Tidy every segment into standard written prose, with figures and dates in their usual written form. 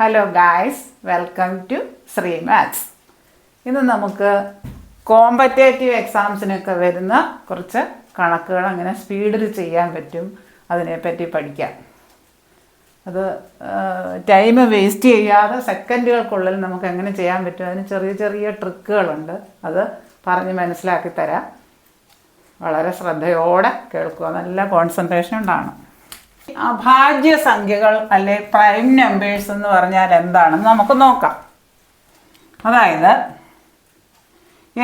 Hello guys, welcome to Sree maths. ഇന്ന് നമുക്ക് competitive എക്സാംസിനൊക്കെ വരുന്ന കുറച്ച് കണക്കുകൾ അങ്ങനെ സ്പീഡിൽ ചെയ്യാൻ പറ്റും, അതിനെപ്പറ്റി പഠിക്കാം. അത് ടൈം വേസ്റ്റ് ചെയ്യാതെ സെക്കൻഡുകൾക്കുള്ളിൽ നമുക്ക് എങ്ങനെ ചെയ്യാൻ പറ്റും, അതിന് ചെറിയ ചെറിയ ട്രിക്കുകളുണ്ട്. അത് പറഞ്ഞ് മനസ്സിലാക്കി തരാം. വളരെ ശ്രദ്ധയോടെ കേൾക്കുക, നല്ല കോൺസെൻട്രേഷൻ ഉണ്ടാകണം. അഭാജ്യ സംഖ്യകൾ അല്ലെ പ്രൈം നമ്പേഴ്സ് എന്ന് പറഞ്ഞാൽ എന്താണെന്ന് നമുക്ക് നോക്കാം. അതായത്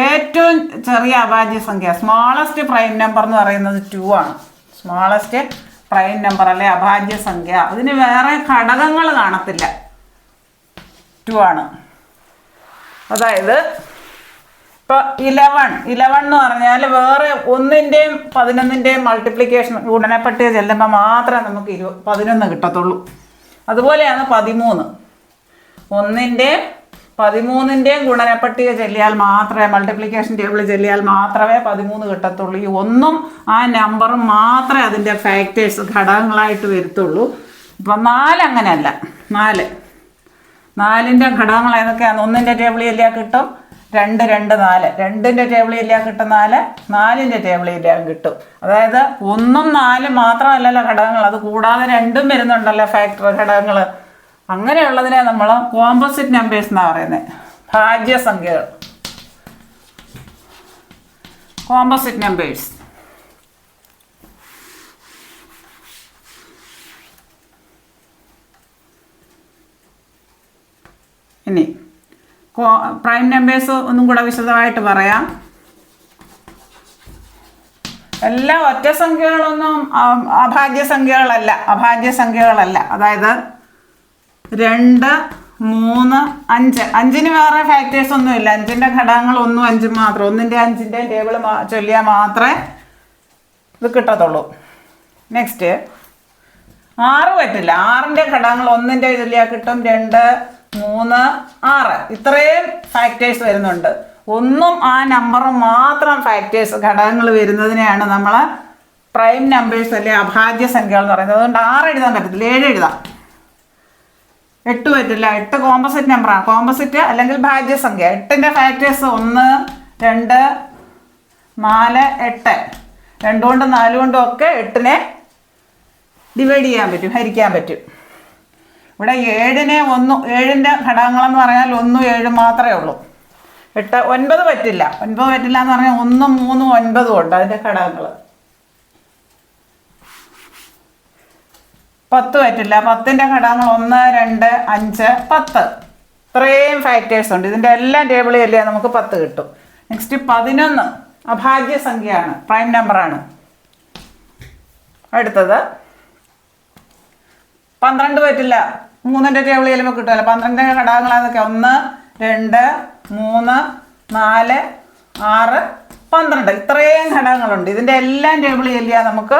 ഏറ്റവും ചെറിയ അഭാജ്യ സംഖ്യ, സ്മാളസ്റ്റ് പ്രൈം നമ്പർ എന്ന് പറയുന്നത് 2 ആണ്. സ്മാളസ്റ്റ് പ്രൈം നമ്പർ അല്ലെ അഭാജ്യ സംഖ്യ, അതിന് വേറെ ഘടകങ്ങൾ കാണത്തില്ല, 2 ആണ്. അതായത് ഇപ്പോൾ 11 എന്ന് പറഞ്ഞാൽ വേറെ 1ൻ്റെയും 11ൻ്റെയും മൾട്ടിപ്ലിക്കേഷൻ ഗുണനപ്പട്ടിക ചെല്ലുമ്പോൾ മാത്രമേ നമുക്ക് 11 കിട്ടത്തുള്ളൂ. അതുപോലെയാണ് 13. 1ൻ്റെയും 13ൻ്റെയും ഗുണനപ്പട്ടിക ചെല്ലിയാൽ മാത്രമേ, മൾട്ടിപ്ലിക്കേഷൻ ടേബിൾ ചെല്ലിയാൽ മാത്രമേ 13 കിട്ടത്തുള്ളൂ. ഈ 1ഉം ആ നമ്പറും മാത്രമേ അതിൻ്റെ ഫാക്ടേഴ്സ് ഘടകങ്ങളായിട്ട് വരുത്തുള്ളൂ. ഇപ്പം 4 അങ്ങനെയല്ല. 4ൻ്റെ ഘടകങ്ങൾ ഏതൊക്കെയാണ്? 1ൻ്റെ ടേബിൾ ചെല്ലിയാൽ കിട്ടും 2, 2, 4. 2ൻ്റെ ടേബിൾ ചെല്ലിയാൽ കിട്ടും 4, 4ൻ്റെ ടേബിൾ ചെല്ലിയാൽ കിട്ടും. അതായത് 1ഉം 4 മാത്രമല്ലല്ലോ ഘടകങ്ങൾ, അത് കൂടാതെ 2ഉം വരുന്നുണ്ടല്ലോ ഫാക്ടർ ഘടകങ്ങൾ. അങ്ങനെയുള്ളതിനെ നമ്മൾ കോമ്പോസിറ്റ് നമ്പേഴ്സ് എന്നാണ് പറയുന്നത്. ഭാജ്യസംഖ്യകൾ, കോമ്പോസിറ്റ് നമ്പേഴ്സ്. ഇനി പ്രൈം നമ്പേഴ്സ് ഒന്നും കൂടെ വിശദമായിട്ട് പറയാം. എല്ലാ ഒറ്റ സംഖ്യകളൊന്നും അഭാജ്യ സംഖ്യകളല്ല. അതായത് 2, 3, 5. 5ന് വേറെ ഫാക്ടേഴ്സ് ഒന്നുമില്ല. 5ൻ്റെ ഘടകങ്ങൾ 1ഉം 5ഉം മാത്രം. 1ൻ്റെ 5ൻ്റെ ടേബിൾ ചൊല്ലിയാൽ മാത്രമേ ഇത് കിട്ടത്തുള്ളൂ. നെക്സ്റ്റ് 6 പറ്റില്ല. 6ൻ്റെ ഘടകങ്ങൾ 1ൻ്റെ ചൊല്ലിയാൽ കിട്ടും 2, 3, 6. ഇത്രയും ഫാക്ടേഴ്സ് വരുന്നുണ്ട്. 1ഉം ആ നമ്പറും മാത്രം ഫാക്ടേഴ്സ് ഘടകങ്ങൾ വരുന്നതിനെയാണ് നമ്മൾ പ്രൈം നമ്പേഴ്സ് അല്ലെ അഭാജ്യ സംഖ്യകൾ എന്ന് പറയുന്നത്. അതുകൊണ്ട് 6 എഴുതാൻ പറ്റത്തില്ല, 7 എഴുതാം. 8 പറ്റില്ല. 8 കോമ്പോസിറ്റ് നമ്പറാണ്. കോമ്പോസിറ്റ് അല്ലെങ്കിൽ ഭാജ്യസംഖ്യ. 8ൻ്റെ ഫാക്ടേഴ്സ് 1, 2, 4, 8. 2 കൊണ്ടും 4 കൊണ്ടും ഒക്കെ 8നെ ഡിവൈഡ് ചെയ്യാൻ പറ്റും, ഹരിക്കാൻ പറ്റും. ഇവിടെ 7ൻ്റെ ഘടകങ്ങളെന്ന് പറഞ്ഞാൽ 1, 7 മാത്രമേ ഉള്ളൂ. 8, 9 പറ്റില്ല. 9 പറ്റില്ല എന്ന് പറഞ്ഞാൽ 1, 3, 9 ഉണ്ട് അതിൻ്റെ ഘടകങ്ങൾ. 10 പറ്റില്ല. 10ൻ്റെ ഘടകങ്ങൾ 1, 2, 5, 10. ഇത്രയും ഫാക്ടേഴ്സ് ഉണ്ട്. ഇതിൻ്റെ എല്ലാം ടേബിളിൽ അല്ലേ നമുക്ക് 10 കിട്ടും. നെക്സ്റ്റ് 11 അഭാജ്യ സംഖ്യയാണ്, പ്രൈം നമ്പറാണ്. അടുത്തത് 12 പറ്റില്ല. 3ൻ്റെ ടേബിൾ ചെല്ലുമ്പോൾ കിട്ടുമല്ലോ. 12ൻ്റെ ഘടകങ്ങൾ അതൊക്കെ 1, 2, 3, 4, 6, 12. ഇത്രയും ഘടകങ്ങളുണ്ട്. ഇതിൻ്റെ എല്ലാം ടേബിൾ ചെല്ലിയാൽ നമുക്ക്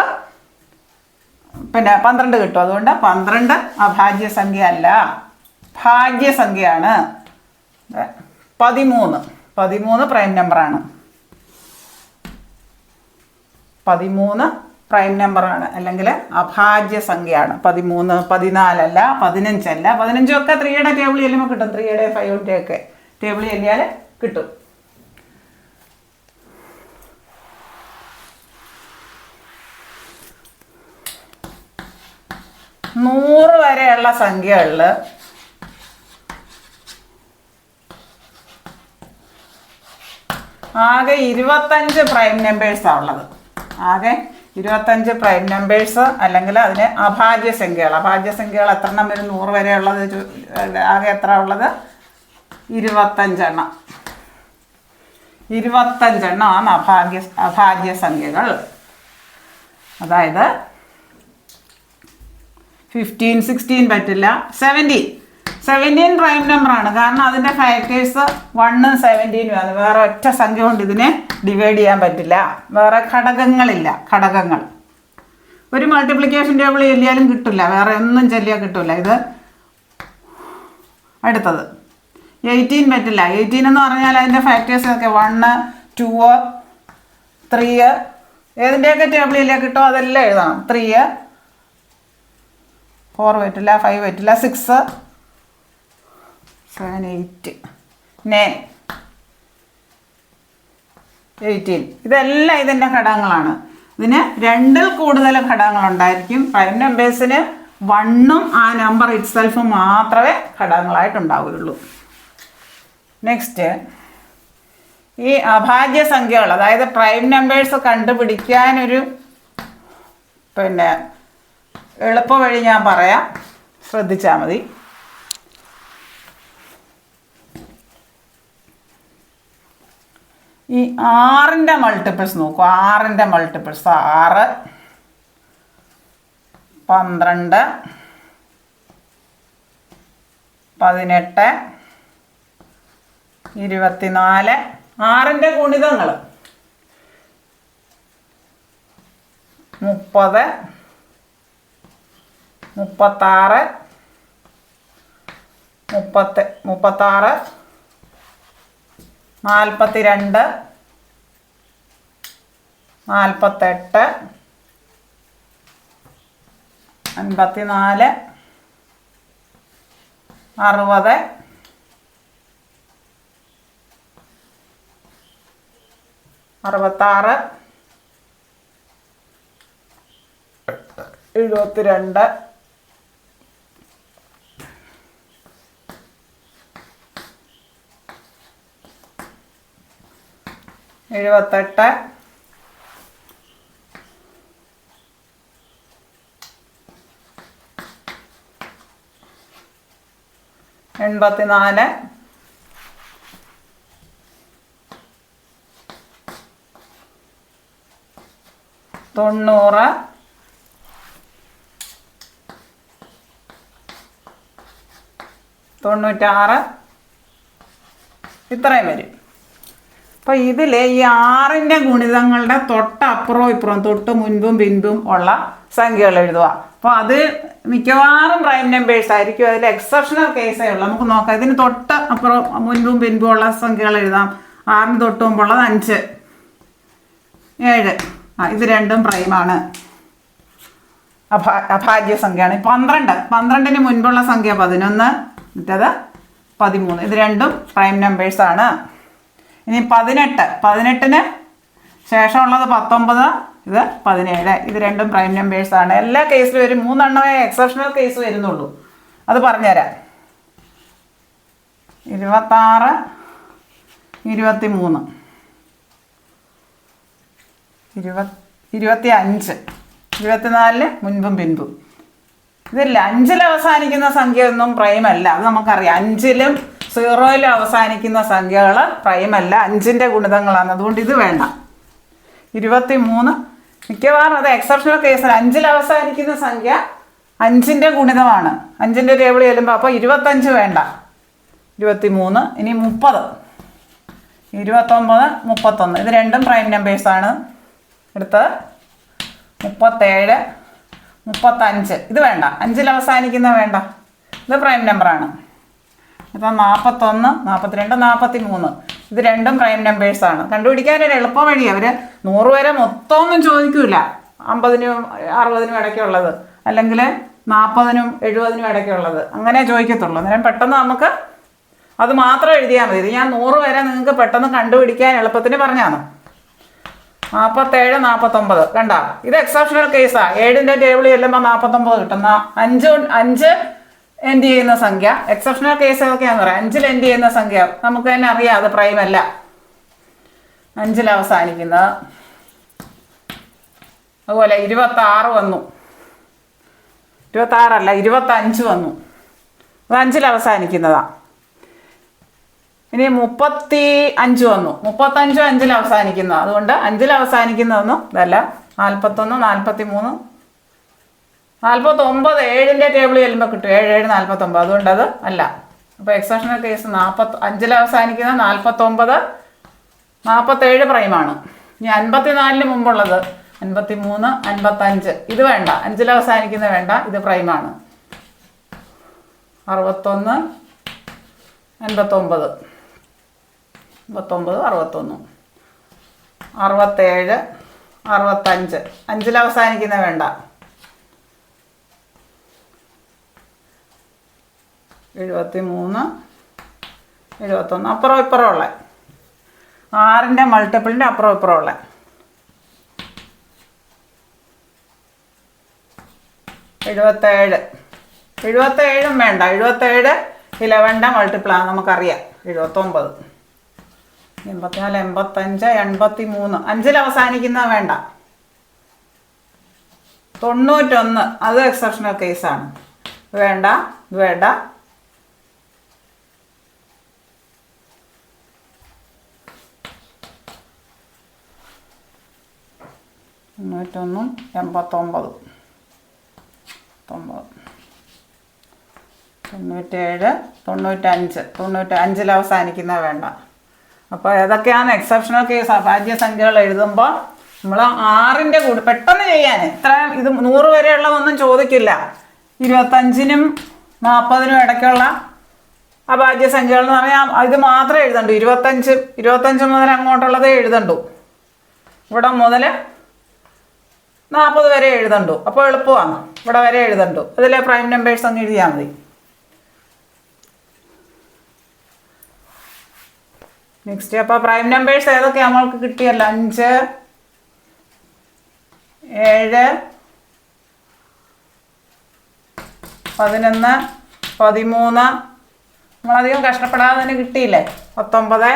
12 കിട്ടും. അതുകൊണ്ട് 12 അഭാജ്യ സംഖ്യ അല്ല, ഭാജ്യസംഖ്യയാണ്. 13 പ്രൈം നമ്പറാണ്. 13 പ്രൈം നമ്പറാണ്, അല്ലെങ്കിൽ അഭാജ്യ സംഖ്യയാണ്. 13, 14 അല്ല, 15 അല്ല. 15 ഒക്കെ 3യുടെ ടേബിൾ ചെല്ലുമ്പോൾ കിട്ടും. 3യുടെ 5ൻ്റെ ഒക്കെ ടേബിൾ ചെല്ലിയാൽ കിട്ടും. നൂറ് വരെയുള്ള സംഖ്യകളിൽ ആകെ 25 പ്രൈം നമ്പേഴ്സാണ് ഉള്ളത്. ആകെ 25 പ്രൈം നമ്പേഴ്സ്, അല്ലെങ്കിൽ അതിന് അഭാജ്യ സംഖ്യകൾ. അഭാജ്യ സംഖ്യകൾ എത്ര എണ്ണം വരും? 100 വരെ ഉള്ളത് ആകെ എത്ര ഉള്ളത്? 25 എണ്ണം. 25 എണ്ണമാണ് അഭാജ്യ സംഖ്യകൾ. അതായത് 15, 16 പറ്റില്ല. 17 പ്രൈം നമ്പറാണ്. കാരണം അതിൻ്റെ ഫാക്ടേഴ്സ് 1ഉം 17ഉം ആണ്. വേറെ ഒറ്റ സംഖ്യ കൊണ്ട് ഇതിനെ ഡിവൈഡ് ചെയ്യാൻ പറ്റില്ല. വേറെ ഘടകങ്ങളില്ല. ഘടകങ്ങൾ ഒരു മൾട്ടിപ്ലിക്കേഷൻ ടേബിൾ ചെല്ലിയാലും കിട്ടില്ല, വേറെ ഒന്നും ചെല്ലിയാൽ കിട്ടില്ല. ഇത് അടുത്തത് 18 പറ്റില്ല. 18 എന്ന് പറഞ്ഞാൽ അതിൻ്റെ ഫാക്ടേഴ്സ് ഒക്കെ 1, 2, 3. ഏതിൻ്റെയൊക്കെ ടേബിൾ ചെല്ലിയാൽ കിട്ടുമോ അതെല്ലാം എഴുതണം. 3, 4 പറ്റില്ല, 5 പറ്റില്ല, 6, 7, 8, 9, 18. ഇതെല്ലാം ഇതിൻ്റെ ഘടകങ്ങളാണ്. ഇതിന് 2ൽ കൂടുതൽ ഘടകങ്ങളുണ്ടായിരിക്കും. പ്രൈം നമ്പേഴ്സിന് 1ഉം ആ നമ്പർ ഇറ്റ്സെൽഫും മാത്രമേ ഘടകങ്ങളായിട്ടുണ്ടാവുകയുള്ളൂ. നെക്സ്റ്റ്, ഈ അഭാജ്യ സംഖ്യകൾ, അതായത് പ്രൈം നമ്പേഴ്സ് കണ്ടുപിടിക്കാനൊരു എളുപ്പ വഴി ഞാൻ പറയാം, ശ്രദ്ധിച്ചാൽ മതി. ഈ 6ൻ്റെ മൾട്ടിപ്പിൾസ് നോക്കൂ. 6ൻ്റെ മൾട്ടിപ്പിൾസ് 6, 12, 18, 24. 6ൻ്റെ ഗുണിതങ്ങൾ 30, 36, 42, 42, 48, 54, 60, 66, 72, 78, 84, 90, 96, ഇത്രയും വരും. അപ്പോൾ ഇതിൽ ഈ 6ൻ്റെ ഗുണിതങ്ങളുടെ തൊട്ടപ്പുറവും ഇപ്പുറവും, തൊട്ട് മുൻപും പിൻപും ഉള്ള സംഖ്യകൾ എഴുതുക. അപ്പോൾ അത് മിക്കവാറും പ്രൈം നമ്പേഴ്സ് ആയിരിക്കും. അതിൽ എക്സെപ്ഷണൽ കേസേ ഉള്ളൂ. നമുക്ക് നോക്കാം. ഇതിന് തൊട്ട് അപ്പുറം മുൻപും പിൻപും ഉള്ള സംഖ്യകൾ എഴുതാം. 6ന് തൊട്ട് മുമ്പുള്ളത് 5, 7. ഇത് രണ്ടും പ്രൈമാണ്, അഭാജ്യ സംഖ്യയാണ്. 12, 12ന് മുൻപുള്ള സംഖ്യ 11, മറ്റേത് 13. ഇത് രണ്ടും പ്രൈം നമ്പേഴ്സാണ്. ഇനി 18, 18ന് ശേഷമുള്ളത് 19, ഇത് 17. ഇത് രണ്ടും പ്രൈം നമ്പേഴ്സാണ്. എല്ലാ കേസിലും ഒരു 3 എണ്ണമേ എക്സെപ്ഷണൽ കേസ് വരുന്നുള്ളൂ. അത് പറഞ്ഞുതരാം. 26, 23, 25, 24 മുൻപും പിൻപും. ഇതില്ല 5ൽ അവസാനിക്കുന്ന സംഖ്യ ഒന്നും പ്രൈമല്ല. അത് നമുക്കറിയാം. 5ലും 0ലും അവസാനിക്കുന്ന സംഖ്യകൾ പ്രൈമല്ല, 5ൻ്റെ ഗുണിതങ്ങളാണ്. അതുകൊണ്ട് ഇത് വേണ്ട. 23 മിക്കവാറും അത് എക്സെപ്ഷണൽ കേസിൽ 5ൽ അവസാനിക്കുന്ന സംഖ്യ 5ൻ്റെ ഗുണിതമാണ്. 5ൻ്റെ ടേബിൾ ചെല്ലുമ്പോൾ അപ്പോൾ 25 വേണ്ട. 23. ഇനി 30, 29, 31. ഇത് രണ്ടും പ്രൈം നമ്പേഴ്സാണ്. അടുത്ത് 37, 35. ഇത് വേണ്ട. 5ൽ അവസാനിക്കുന്ന വേണ്ട. ഇത് പ്രൈം നമ്പറാണ്. ഇപ്പം 41, 42, 43. ഇത് രണ്ടും പ്രൈം നമ്പേഴ്സാണ്. കണ്ടുപിടിക്കാനൊരു എളുപ്പ വഴി. അവർ 100 വരെ മൊത്തമൊന്നും ചോദിക്കില്ല. 50നും 60നും ഇടയ്ക്കുള്ളത്, അല്ലെങ്കിൽ 40നും 70നും ഇടയ്ക്കുള്ളത്, അങ്ങനെ ചോദിക്കത്തുള്ളൂ. അന്നേരം പെട്ടെന്ന് നമുക്ക് അത് മാത്രം എഴുതിയാൽ മതി. ഇത് ഞാൻ 100 വരെ നിങ്ങൾക്ക് പെട്ടെന്ന് കണ്ടുപിടിക്കാൻ എളുപ്പത്തിന് പറഞ്ഞാണ്. 47, 49. കണ്ട, ഇത് എക്സെപ്ഷണൽ കേസാണ്. 7ൻ്റെ ടേബിൾ ചെല്ലുമ്പോൾ 49 കിട്ടുന്ന 5 എൻഡ് ചെയ്യുന്ന സംഖ്യ. എക്സെപ്ഷണൽ കേസ് ഏതൊക്കെയാണെന്ന് പറയാം. 5ൽ എൻഡ് ചെയ്യുന്ന സംഖ്യ നമുക്ക് തന്നെ അറിയാം, അത് പ്രൈമല്ല. 5ൽ അവസാനിക്കുന്നത്. അതുപോലെ 26 വന്നു. 26 അല്ല, 25 വന്നു. അത് 5ൽ അവസാനിക്കുന്നതാണ്. ഇനി 35 വന്നു. 35 5ൽ അവസാനിക്കുന്നതാണ്. അതുകൊണ്ട് 5ൽ അവസാനിക്കുന്നതൊന്നും ഇതല്ല. 41, 43, 49 7ൻ്റെ ടേബിൾ ചെല്ലുമ്പോൾ കിട്ടും. 7, 7, 49. അതുകൊണ്ട് അത് അല്ല. അപ്പോൾ എക്സെപ്ഷണൽ കേസ് 5ൽ അവസാനിക്കുന്ന 49, 47 പ്രൈമാണ്. ഇനി 54ന് മുമ്പുള്ളത് 53, 55. ഇത് വേണ്ട. 5ൽ അവസാനിക്കുന്ന വേണ്ട. ഇത് പ്രൈമാണ്. 61, 89, 59, 61, 67, 65. 5ൽ അവസാനിക്കുന്ന വേണ്ട. 73, 71 അപ്പുറം ഇപ്പുറം ഉള്ള 6ൻ്റെ മൾട്ടിപ്പിളിൻ്റെ അപ്പുറം ഇപ്പുറം ഉള്ള 77 77ഉം വേണ്ട 77 11ൻ്റെ മൾട്ടിപ്പിളാണ് നമുക്കറിയാം 79 84 85 83 5ൽ അവസാനിക്കുന്നത് വേണ്ട 91 അത് എക്സെപ്ഷണൽ കേസാണ് വേണ്ട ഇത് വേണ്ട 91 89 97 95 95ൽ അവസാനിക്കുന്നത് വേണ്ട. അപ്പോൾ ഏതൊക്കെയാണ് എക്സെപ്ഷണൽ കേസ് അഭാജ്യ സംഖ്യകൾ എഴുതുമ്പോൾ നമ്മൾ 6ൻ്റെ കൂടി പെട്ടെന്ന് ചെയ്യാൻ ഇത്ര ഇത് 100 വരെയുള്ളതൊന്നും ചോദിക്കില്ല. 25നും 40നും ഇടയ്ക്കുള്ള അഭാജ്യ സംഖ്യകൾ എന്ന് പറഞ്ഞാൽ ഇത് മാത്രമേ എഴുതണ്ടു. 25 മുതൽ അങ്ങോട്ടുള്ളതേ എഴുതണ്ടു. ഇവിടെ മുതൽ 40 വരെ എഴുതണ്ടു. അപ്പോൾ എളുപ്പമാണ്. ഇവിടെ വരെ എഴുതണ്ടു. അതിലെ പ്രൈം നമ്പേഴ്സ് അങ്ങ് എഴുതിയാൽ മതി. നെക്സ്റ്റ് അപ്പോൾ പ്രൈം നമ്പേഴ്സ് ഏതൊക്കെയാണ് നമ്മൾക്ക് കിട്ടിയല്ലോ? 5 7 11 13 നമ്മളധികം കഷ്ടപ്പെടാതെ തന്നെ കിട്ടിയില്ലേ? 19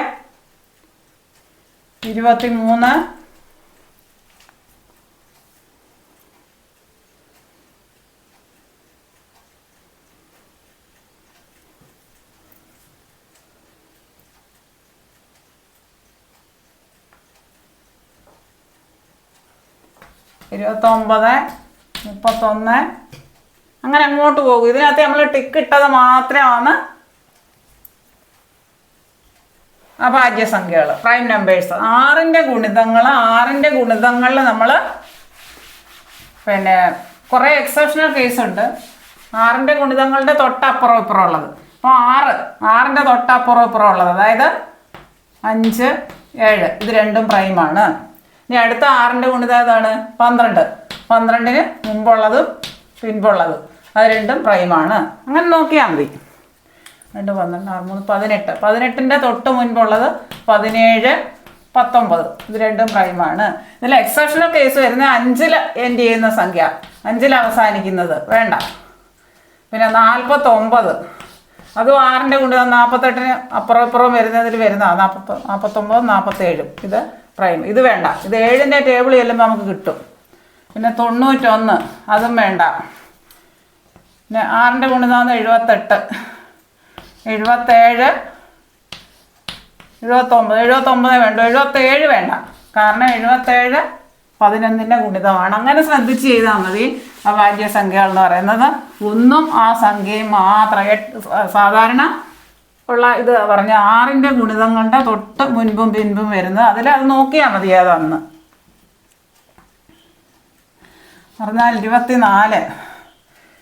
23 29 31 അങ്ങനെ അങ്ങോട്ട് പോകും. ഇതിനകത്ത് നമ്മൾ ടിക്ക് ഇട്ടത് മാത്രമാണ് അഭാജ്യ സംഖ്യകൾ പ്രൈം നമ്പേഴ്സ്. 6ൻ്റെ ഗുണിതങ്ങളിൽ നമ്മൾ പിന്നെ കുറേ എക്സെപ്ഷണൽ കേസ് ഉണ്ട്. 6ൻ്റെ ഗുണിതങ്ങളുടെ തൊട്ടപ്പുറം ഇപ്പുറം ഉള്ളത്. അപ്പോൾ 6ൻ്റെ തൊട്ടപ്പുറം ഇപ്പുറം ഉള്ളത് അതായത് 5 7 ഇത് രണ്ടും പ്രൈമാണ്. ഇനി അടുത്ത 6ൻ്റെ ഗുണിതം ഏതാണ്? 12. 12ന് മുമ്പുള്ളതും പിൻപുള്ളതും അത് രണ്ടും പ്രൈമാണ്. അങ്ങനെ നോക്കിയാൽ മതി. 2 12 18 18ൻ്റെ തൊട്ട് മുൻപുള്ളത് 17 19 ഇത് രണ്ടും പ്രൈമാണ്. ഇതിൽ എക്സെപ്ഷണൽ കേസ് വരുന്നത് 5ൽ എൻഡ് ചെയ്യുന്ന സംഖ്യ 5ൽ അവസാനിക്കുന്നത് വേണ്ട. പിന്നെ 49 അതും 6ൻ്റെ ഗുണിതം 48ന് അപ്പുറം ഇപ്പുറം വരുന്നതിൽ വരുന്നതാണ് 49 47 ഇത് പ്രൈം. ഇത് വേണ്ട. ഇത് 7ൻ്റെ ടേബിൾ ചെല്ലുമ്പോൾ നമുക്ക് കിട്ടും. പിന്നെ 91 അതും വേണ്ട. പിന്നെ 6ൻ്റെ ഗുണിതം 78 77 79 വേണ്ട. 77 വേണ്ട. കാരണം 77 11ൻ്റെ ഗുണിതമാണ്. അങ്ങനെ ശ്രദ്ധിച്ച് ചെയ്താൽ മതി. അഭാജ്യ സംഖ്യകൾ എന്ന് പറയുന്നത് ഒന്നും ആ സംഖ്യയും മാത്രം സാധാരണ ഉള്ള ഇത് പറഞ്ഞ 6ൻ്റെ ഗുണിതങ്ങളുടെ തൊട്ട് മുൻപും പിൻപും വരുന്നത് അതിൽ അത് നോക്കിയാൽ മതി ഏതാണെന്ന് പറഞ്ഞാൽ.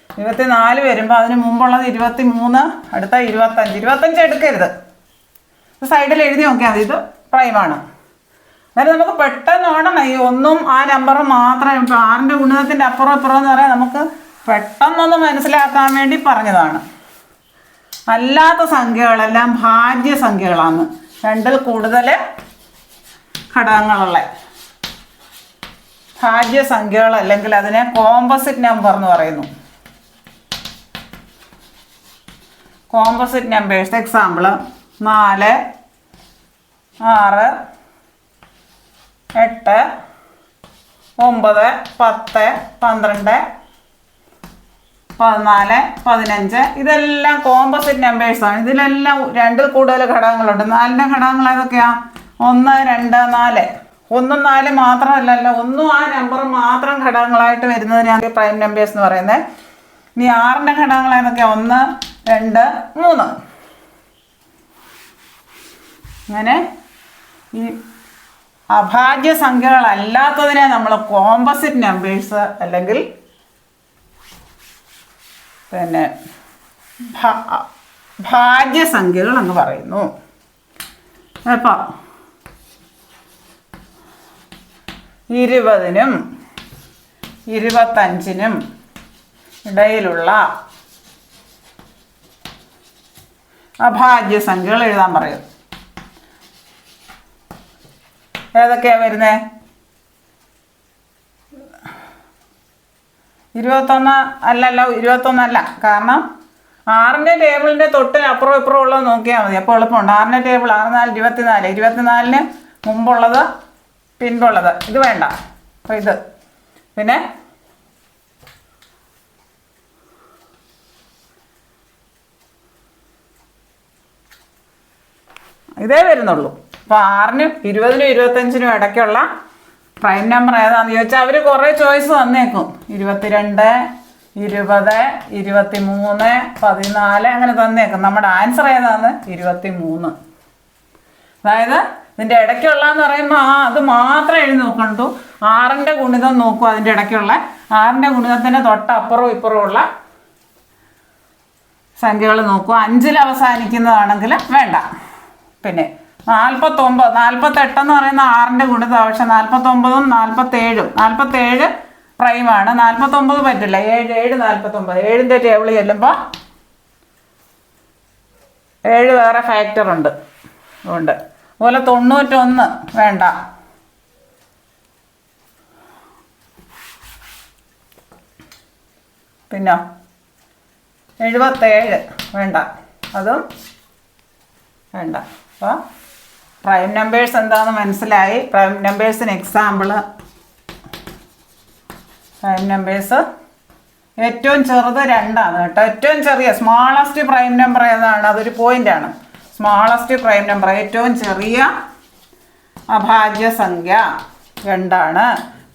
24 വരുമ്പോൾ അതിന് മുമ്പുള്ളത് 23 അടുത്ത 25 എടുക്കരുത്. സൈഡിൽ എഴുതി നോക്കിയാൽ മതി. ഇത് പ്രൈമാണ്. അതായത് നമുക്ക് പെട്ടെന്ന് ഓടണം. ഈ ഒന്നും ആ നമ്പറും മാത്രമേ ഇപ്പോൾ 6ൻ്റെ ഗുണിതത്തിൻ്റെ അപ്പുറം ഇപ്പുറം എന്ന് പറയാൻ നമുക്ക് പെട്ടെന്നൊന്ന് മനസ്സിലാക്കാൻ വേണ്ടി പറഞ്ഞതാണ്. അല്ലാത്ത സംഖ്യകളെല്ലാം ഭാജ്യ സംഖ്യകളാണ്. 2ൽ കൂടുതൽ ഘടകങ്ങളുള്ള ഭാജ്യ സംഖ്യകൾ അല്ലെങ്കിൽ അതിനെ കോമ്പോസിറ്റ് നമ്പർ എന്ന് പറയുന്നു. കോമ്പോസിറ്റ് നമ്പേഴ്സ് എക്സാമ്പിൾ 4 6 8 9 10 12 14 15 ഇതെല്ലാം കോമ്പോസിറ്റ് നമ്പേഴ്സാണ്. ഇതിലെല്ലാം 2ൽ കൂടുതൽ ഘടകങ്ങളുണ്ട്. 4ൻ്റെ ഘടകങ്ങൾ ഏതൊക്കെയാണ്? 1 2 4 1ഉം 4 മാത്രമല്ലല്ലോ, ഒന്നും ആ നമ്പർ മാത്രം ഘടകങ്ങളായിട്ട് വരുന്നതിനാണ് പ്രൈം നമ്പേഴ്സ് എന്ന് പറയുന്നത്. ഇനി 6ൻ്റെ ഘടകങ്ങൾ ഏതൊക്കെയാണ്? 1 2 3. അങ്ങനെ ഈ അഭാജ്യ സംഖ്യകളല്ലാത്തതിനെ നമ്മൾ കോമ്പോസിറ്റ് നമ്പേഴ്സ് അല്ലെങ്കിൽ പിന്നെ ഭാജ്യ സംഖ്യകൾ എന്ന് പറയുന്നു. അപ്പോൾ 20നും 25നും ഇടയിലുള്ള അഭാജ്യ സംഖ്യകൾ എഴുതാൻ പറയും. ഏതൊക്കെയാണ് വരുന്നത്? 21 അല്ലല്ലോ, 21 അല്ല. കാരണം 6ൻ്റെ ടേബിളിൻ്റെ തൊട്ട് അപ്പുറം ഇപ്പുറം ഉള്ളത് നോക്കിയാൽ മതി, അപ്പോൾ എളുപ്പമുണ്ട്. 6ൻ്റെ ടേബിൾ 6 4 24, 24-ന് മുമ്പുള്ളത് പിൻപുള്ളത് ഇത് വേണ്ട. അപ്പോൾ ഇത് പിന്നെ ഇതേ വരുന്നുള്ളൂ. അപ്പോൾ 6-നും 20-നും 25-നും ഇടയ്ക്കുള്ള പ്രൈം നമ്പർ ഏതാണെന്ന് ചോദിച്ചാൽ അവർ കുറേ ചോയ്സ് തന്നേക്കും. 22, 20, 23, 14 അങ്ങനെ തന്നേക്കും. നമ്മുടെ ആൻസർ ഏതാണ്? 23. അതായത് ഇതിൻ്റെ ഇടയ്ക്കുള്ളതെന്ന് പറയുമ്പോൾ അത് മാത്രം എഴുതി നോക്കണ്ടു. 6ൻ്റെ ഗുണിതം നോക്കൂ, അതിൻ്റെ ഇടയ്ക്കുള്ള 6ൻ്റെ ഗുണിതത്തിൻ്റെ തൊട്ടപ്പുറവും ഇപ്പുറമുള്ള സംഖ്യകൾ നോക്കൂ. 5-ൽ അവസാനിക്കുന്നതാണെങ്കിൽ വേണ്ട. പിന്നെ 49, 48 എന്ന് പറയുന്ന 6ൻ്റെ ഗുണിതം. പക്ഷെ 49-ഉം 47-ഉം 47 പ്രൈമാണ്. 49 പറ്റില്ല. 7 7 49. 7ൻ്റെ ടേബിൾ ചെല്ലുമ്പോൾ 7 വേറെ ഫാക്ടർ ഉണ്ട്. അതുകൊണ്ട് അതുപോലെ 91 വേണ്ട. പിന്നെ 77 വേണ്ട, അതും വേണ്ട. അപ്പോൾ പ്രൈം നമ്പേഴ്സ് എന്താണെന്ന് മനസ്സിലായി. പ്രൈം നമ്പേഴ്സിന് എക്സാമ്പിള്, പ്രൈം നമ്പേഴ്സ് ഏറ്റവും ചെറുത് 2ആണ് കേട്ടോ. ഏറ്റവും ചെറിയ സ്മാളസ്റ്റ് പ്രൈം നമ്പർ ഏതാണ്? അതൊരു പോയിൻ്റാണ്. സ്മാളസ്റ്റ് പ്രൈം നമ്പർ, ഏറ്റവും ചെറിയ അഭാജ്യ സംഖ്യ 2ആണ്.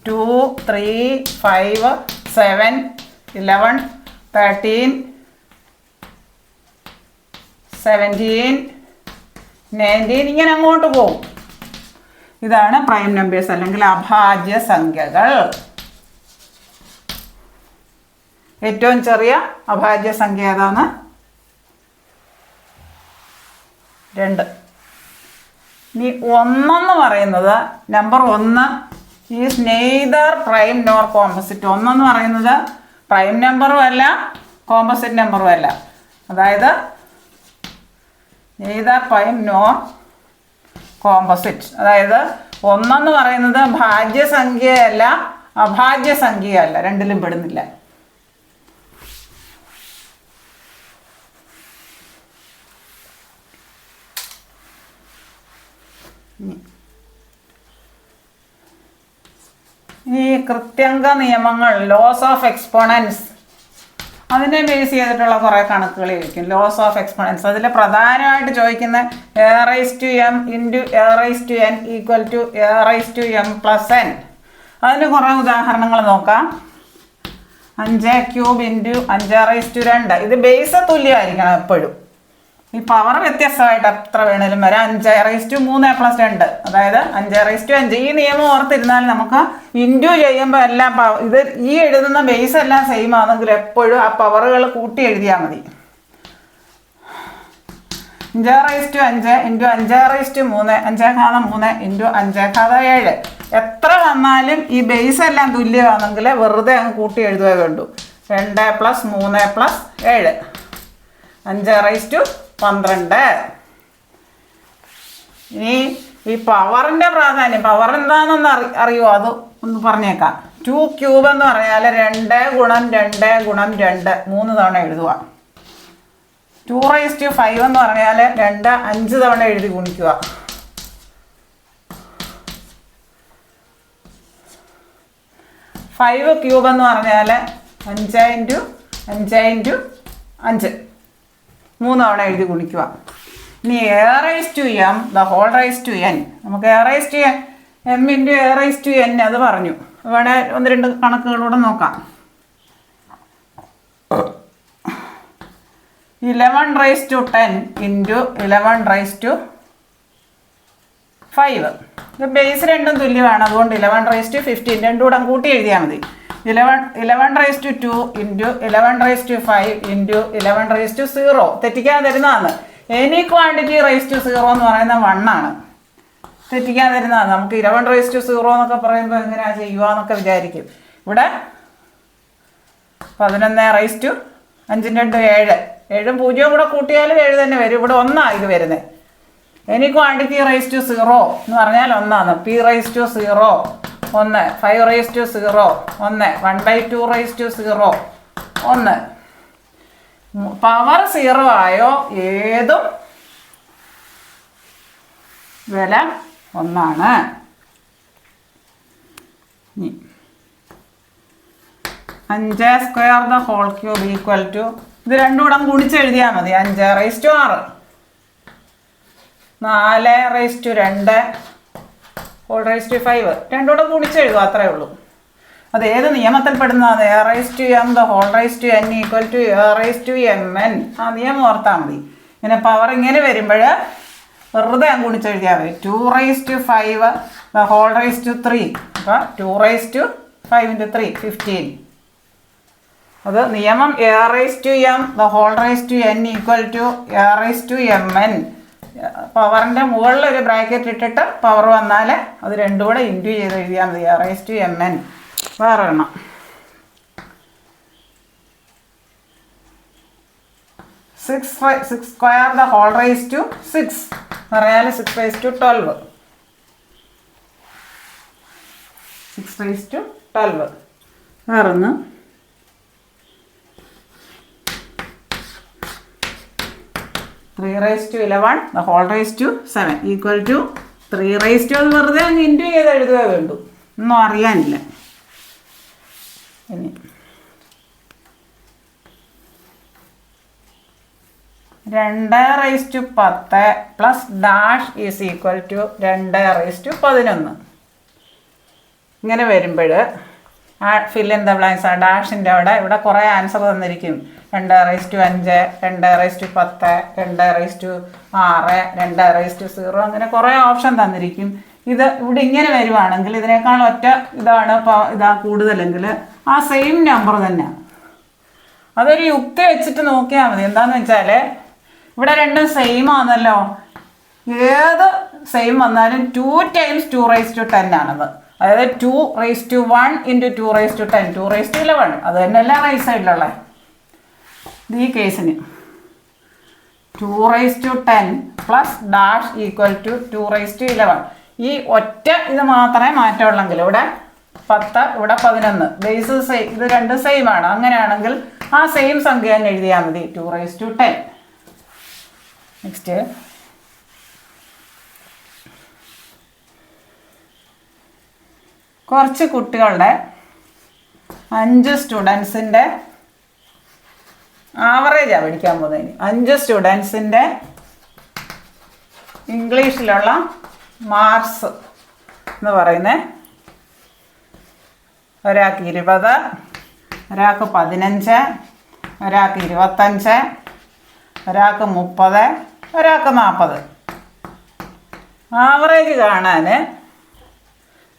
2, 3, 5, 7, 11, 13, 17, 19 ഇങ്ങനെ അങ്ങോട്ട് പോകും. ഇതാണ് പ്രൈം നമ്പേഴ്സ് അല്ലെങ്കിൽ അഭാജ്യ സംഖ്യകൾ. ഏറ്റവും ചെറിയ അഭാജ്യ സംഖ്യ ഏതാണ്? 2. ഇനി 1 എന്ന് പറയുന്നത്, number 1 is neither prime nor composite. 1 എന്ന് പറയുന്നത് പ്രൈം നമ്പറും അല്ല കോമ്പോസിറ്റ് നമ്പറും അല്ല. അതായത് നെയ്തർ പ്രൈം നോർ കോമ്പോസിറ്റ്. അതായത് 1 എന്ന് പറയുന്നത് ഭാജ്യസംഖ്യയല്ല അഭാജ്യ സംഖ്യയല്ല, രണ്ടിലും പെടുന്നില്ല. ഈ കൃത്യംഗ നിയമങ്ങൾ, ലോസ് ഓഫ് എക്സ്പോണൻസ്, അതിനെ ബേസ് ചെയ്തിട്ടുള്ള കുറേ കണക്കുകൾ ചോദിക്കും. ലോസ് ഓഫ് എക്സ്പോണൻസ് അതിൽ പ്രധാനമായിട്ട് ചോദിക്കുന്ന a⁻m into a⁻n equal to a⁻m+n. അതിന് കുറേ ഉദാഹരണങ്ങൾ നോക്കാം. 5³ ഇൻറ്റു 5⁻². ഇത് ബേസ് തുല്യമായിരിക്കണം എപ്പോഴും. ഈ പവർ വ്യത്യസ്തമായിട്ട് എത്ര വേണേലും വരാം. 5⁻3+2, അതായത് 5⁻5. ഈ നിയമം ഓർത്തിരുന്നാൽ നമുക്ക് ഇൻറ്റു ചെയ്യുമ്പോൾ എല്ലാം ഇത് ഈ എഴുതുന്ന ബേസ് എല്ലാം സെയിം ആണെങ്കിൽ എപ്പോഴും ആ പവറുകൾ കൂട്ടി എഴുതിയാൽ മതി. 5⁻5 ഇൻറ്റു 5⁻3, 5⁻3 ഇൻറ്റു 5⁻7. എത്ര വന്നാലും ഈ ബേസ് എല്ലാം തുല്യമാണെങ്കിൽ വെറുതെ അങ്ങ് കൂട്ടി എഴുതുകയേ വേണ്ടൂ. 2 + 3 + 7, 5⁻12. ഇനി ഈ പവറിൻ്റെ പ്രാധാന്യം, പവർ എന്താണെന്ന് അറിയുമോ? അത് ഒന്ന് പറഞ്ഞേക്കാം. 2³ എന്ന് പറഞ്ഞാൽ 2 × 2 × 2, 3 തവണ എഴുതുക. 2⁵ എന്ന് പറഞ്ഞാൽ 2 5 തവണ എഴുതി ഗുണിക്കുക. 5³ എന്ന് പറഞ്ഞാൽ 5 × 5 × 5, 3 തവണ എഴുതി ഗുണിക്കുക. ഇനി a⁻m n, നമുക്ക് a⁻m ഇൻറ്റു a⁻n അത് പറഞ്ഞു. വേണേ 1-2 കണക്കുകളൂടെ നോക്കാം. 11⁻10 ഇൻറ്റു 11⁻5. ഇത് ബേസ് രണ്ടും തുല്യമാണ്, അതുകൊണ്ട് 11⁻15 രണ്ടും കൂടെ കൂട്ടി എഴുതിയാൽ മതി. 11⁻2 ഇൻറ്റു 11⁻5 ഇൻറ്റു 11⁻0. തെറ്റിക്കാൻ തരുന്നതാണ്. എനി ക്വാണ്ടിറ്റി ⁻0 എന്ന് പറയുന്നത് 1 ആണ്. തെറ്റിക്കാൻ തരുന്നതാണ്. നമുക്ക് 11⁻0 എന്നൊക്കെ പറയുമ്പോൾ എങ്ങനെയാണ് ചെയ്യുക എന്നൊക്കെ വിചാരിക്കും. ഇവിടെ 11⁻2 5 × 2 7. 7ഉം 0 കൂടെ കൂട്ടിയാലും 7 തന്നെ വരും. ഇവിടെ 1 ഇത് വരുന്നത്. ഇനി ക്വാണ്ടിറ്റി റൈസ് ടു 0 എന്ന് പറഞ്ഞാൽ 1 p raise to 0 1, 5 raise to 0 1, 1/2 raise to 0 1. Power 0 ആയോ ഏതും വില 1. 5² ഇത് രണ്ടും കൂടെ ഗുണിച്ചെഴുതിയാൽ മതി. 5/6 4/2 5 രണ്ടും കൂടെ ഗുണിച്ചെഴുതുക, അത്രേ ഉള്ളൂ. അത് ഏത് നിയമത്തിൽപ്പെടുന്നതാണ്? A⁻n ആ നിയമം ഓർത്താൽ മതി. ഇങ്ങനെ പവർ ഇങ്ങനെ വരുമ്പോൾ വെറുതെ ഗുണിച്ചെഴുതിയാൽ മതി. 2/5 3 അപ്പോൾ 2/5 × 3 15. അത് നിയമം A⁻n പവറിൻ്റെ മുകളിൽ ഒരു ബ്രാക്കറ്റ് ഇട്ടിട്ട് പവർ വന്നാൽ അത് രണ്ടും കൂടെ ഇൻറ്റു ചെയ്ത് എഴുതിയാൽ മതി. A⁻n വേറെ എണ്ണം 6² 6 പറയാൽ 6/12 6/12 വേറൊന്ന് 3/11 7 3 അത് വെറുതെ അങ്ങ് ഇൻറ്റു ചെയ്ത് എഴുതുക വേണ്ടു, ഒന്നും അറിയാനില്ല. ഇനി 2/10 plus dash is equal to 2/11. ഇങ്ങനെ വരുമ്പോൾ ഫിൽ ഇൻ ദ ബ്ലാങ്ക്സ്. ഡാഷിൻ്റെ അവിടെ ഇവിടെ കുറേ ആൻസർ തന്നിരിക്കും. 2/5 2/10 2/6 2/0 അങ്ങനെ കുറേ ഓപ്ഷൻ തന്നിരിക്കും. ഇത് ഇവിടെ ഇങ്ങനെ വരുവാണെങ്കിൽ ഇതിനേക്കാൾ ഒറ്റ ഇതാ കൂടുതലെങ്കിൽ ആ സെയിം നമ്പർ തന്നെ. അതൊരു യുക്തി വെച്ചിട്ട് നോക്കിയാൽ മതി. എന്താണെന്ന് വെച്ചാൽ ഇവിടെ രണ്ടും സെയിം ആണല്ലോ. ഏത് സെയിം വന്നാലും 2 × 2/10 ആണത്. അതായത് 2/1 × 2/10 2/11 അത് തന്നെയല്ല റൈറ്റ് സൈഡിലുള്ള ഈ കേസിന്. 2/10 പ്ലസ് ഡാഷ് ഈക്വൽ ടു 2/11. ഈ ഒറ്റ ഇത് മാത്രമേ മാറ്റമുള്ളെങ്കിൽ ഇവിടെ 10 ഇവിടെ 11 ബേസ് സെയിം, ഇത് രണ്ടും സെയിം ആണ്. അങ്ങനെയാണെങ്കിൽ ആ സെയിം സംഖ്യ തന്നെ എഴുതിയാൽ മതി 2/10. നെക്സ്റ്റ് കുറച്ച് കുട്ടികളുടെ 5 സ്റ്റുഡൻസിൻ്റെ ആവറേജാണ് പഠിക്കാൻ പോകുന്നതിന്. 5 സ്റ്റുഡൻസിൻ്റെ ഇംഗ്ലീഷിലുള്ള മാർക്സ് എന്ന് പറയുന്നത് ഒരാൾക്ക് 20, ഒരാൾക്ക് 15, ഒരാൾക്ക് 25, ഒരാൾക്ക് 30, ഒരാൾക്ക് 40. ആവറേജ് കാണാൻ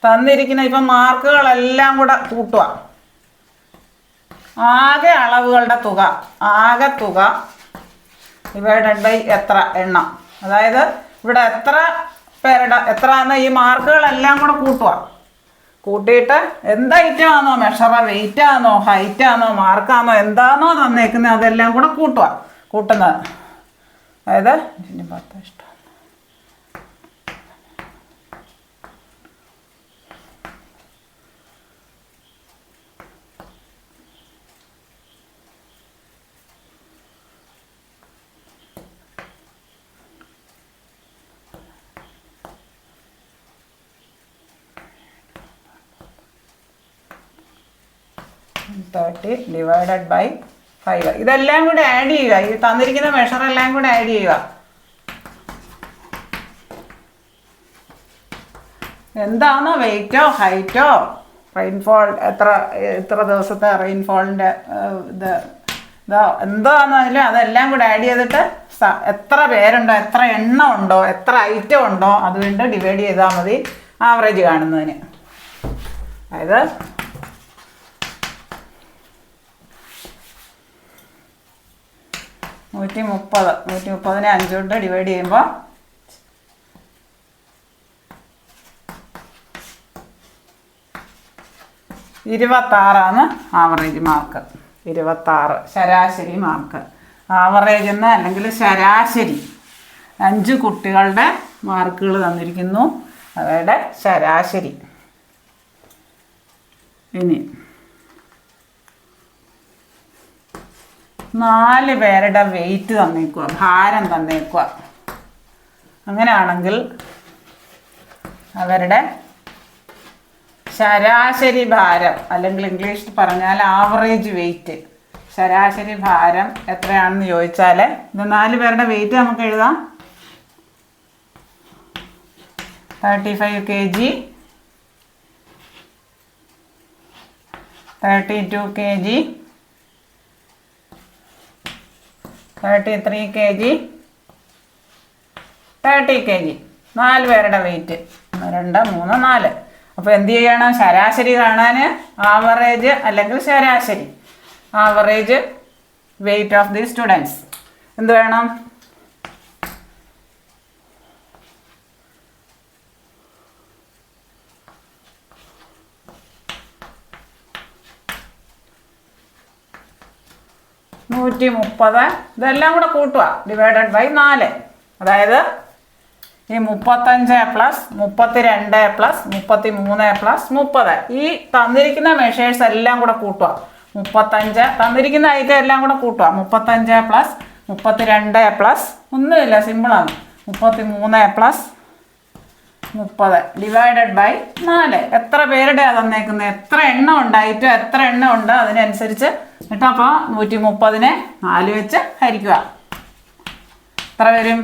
തന്നിരിക്കുന്ന ഇപ്പം മാർക്കുകളെല്ലാം കൂടെ കൂട്ടുക. ആകെ അളവുകളുടെ തുക, ആകെ തുക ഇവയുടെ എത്ര എണ്ണം, അതായത് ഇവിടെ എത്ര പേരുടെ എത്ര എന്ന ഈ മാർക്കുകളെല്ലാം കൂടെ കൂട്ടുക. കൂട്ടിയിട്ട് എന്ത് ഐറ്റം ആണോ, മെഷറ വെയിറ്റ് ആണോ, ഹൈറ്റ് ആണോ, മാർക്കാണോ, എന്താണോ തന്നേക്കുന്നത് അതെല്ലാം കൂടെ കൂട്ടുന്നത്. അതായത് 10 ഇഷ്ടം /5 ഇതെല്ലാം കൂടെ ആഡ് ചെയ്യുക. ഈ തന്നിരിക്കുന്ന മെഷറെല്ലാം കൂടെ ആഡ് ചെയ്യുക. എന്താണോ വെയിറ്റോ ഹൈറ്റോ റെയിൻഫോൾ ഇത്ര ദിവസത്തെ റെയിൻഫോളിൻ്റെ എന്താണെന്നതിലും അതെല്ലാം കൂടെ ആഡ് ചെയ്തിട്ട് എത്ര പേരുണ്ടോ, എത്ര എണ്ണം ഉണ്ടോ, എത്ര ഐറ്റം ഉണ്ടോ അതുകൊണ്ട് ഡിവൈഡ് ചെയ്താൽ മതി ആവറേജ് കാണുന്നതിന്. അതായത് 130 5 കൊണ്ട് ഡിവൈഡ് ചെയ്യുമ്പോൾ 26 ആവറേജ് മാർക്ക്. 26 ശരാശരി മാർക്ക്. ആവറേജ് എന്ന് അല്ലെങ്കിൽ ശരാശരി 5 കുട്ടികളുടെ മാർക്കുകൾ തന്നിരിക്കുന്നു, അവരുടെ ശരാശരി. ഇനി 4 പേരുടെ വെയിറ്റ് തന്നേക്കുക, ഭാരം തന്നേക്കുക. അങ്ങനെയാണെങ്കിൽ അവരുടെ ശരാശരി ഭാരം അല്ലെങ്കിൽ ഇംഗ്ലീഷിൽ പറഞ്ഞാൽ ആവറേജ് വെയിറ്റ്, ശരാശരി ഭാരം എത്രയാണെന്ന് ചോദിച്ചാൽ ഇത് 4 പേരുടെ വെയിറ്റ് നമുക്ക് എഴുതാം. 35 kg, 32 kg, 33 kg, 30 kg. 4 പേരുടെ വെയിറ്റ് 1 2 3 4. അപ്പോൾ എന്ത് ചെയ്യണം? ശരാശരി കാണാൻ ആവറേജ് അല്ലെങ്കിൽ ശരാശരി, average weight of the students എന്ത് വേണം? $130. ഇതെല്ലാം കൂടെ കൂട്ടുക, ഡിവൈഡഡ് ബൈ 4. അതായത് ഈ 35 പ്ലസ് 32 പ്ലസ് 33 പ്ലസ് 30, ഈ തന്നിരിക്കുന്ന മെഷേഴ്സ് എല്ലാം കൂടെ കൂട്ടുക. 35 തന്നിരിക്കുന്ന ഐറ്റം എല്ലാം കൂടെ കൂട്ടുക. 35 പ്ലസ് 32 പ്ലസ് ഒന്നുമില്ല, സിമ്പിളാണ്. 33 പ്ലസ് 30 ഡിവൈഡഡ് ബൈ 4. എത്ര പേരുടെയാണ് തന്നേക്കുന്നത്, എത്ര എണ്ണം ഉണ്ട്, ഐറ്റം എത്ര എണ്ണം ഉണ്ട് അതിനനുസരിച്ച് കേട്ടോ. അപ്പോൾ 130നെ 4 വെച്ച് ഹരിക്കുക. എത്ര വരും?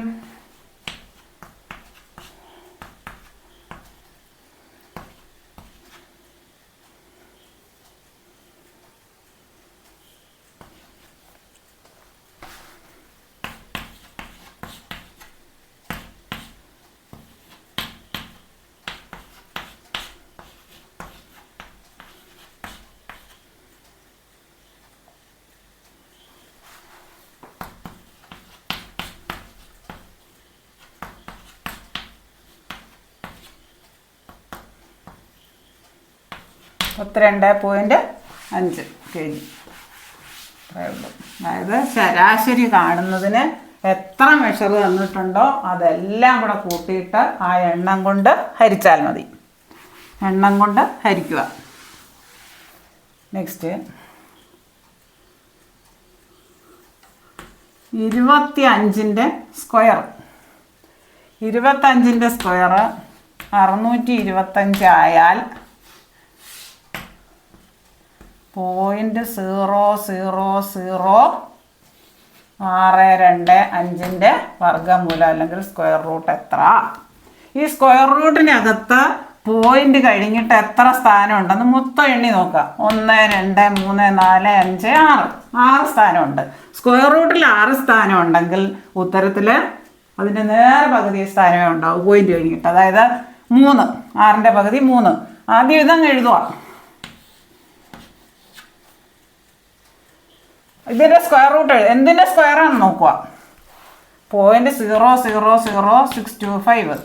32.5 kg. അതായത് ശരാശരി കാണുന്നതിന് എത്ര മെഷർ തന്നിട്ടുണ്ടോ അതെല്ലാം കൂടെ കൂട്ടിയിട്ട് ആ എണ്ണം കൊണ്ട് ഹരിച്ചാൽ മതി. എണ്ണം കൊണ്ട് ഹരിക്കുക. നെക്സ്റ്റ് 25ൻ്റെ സ്ക്വയർ. 25ൻ്റെ സ്ക്വയർ 625 ആയാൽ 0.00625ൻ്റെ വർഗ്ഗമൂലം അല്ലെങ്കിൽ സ്ക്വയർ റൂട്ട് എത്ര? ഈ സ്ക്വയർ റൂട്ടിനകത്ത് പോയിന്റ് കഴിഞ്ഞിട്ട് എത്ര സ്ഥാനം ഉണ്ടെന്ന് മൊത്തം എണ്ണി നോക്കാം. 1 2 3 4 5 6 സ്ഥാനമുണ്ട്. സ്ക്വയർ റൂട്ടിൽ 6 സ്ഥാനം ഉണ്ടെങ്കിൽ ഉത്തരത്തിൽ അതിൻ്റെ നേരെ പകുതി സ്ഥാനമേ ഉണ്ടാവും പോയിന്റ് കഴിഞ്ഞിട്ട്. അതായത് 3, 6ൻ്റെ പകുതി 3. ആദ്യം ഇതങ്ങ് എഴുതുക. ഇതിൻ്റെ സ്ക്വയർ റൂട്ട് എന്തിൻ്റെ സ്ക്വയറാണെന്ന് നോക്കുക. 0.000625.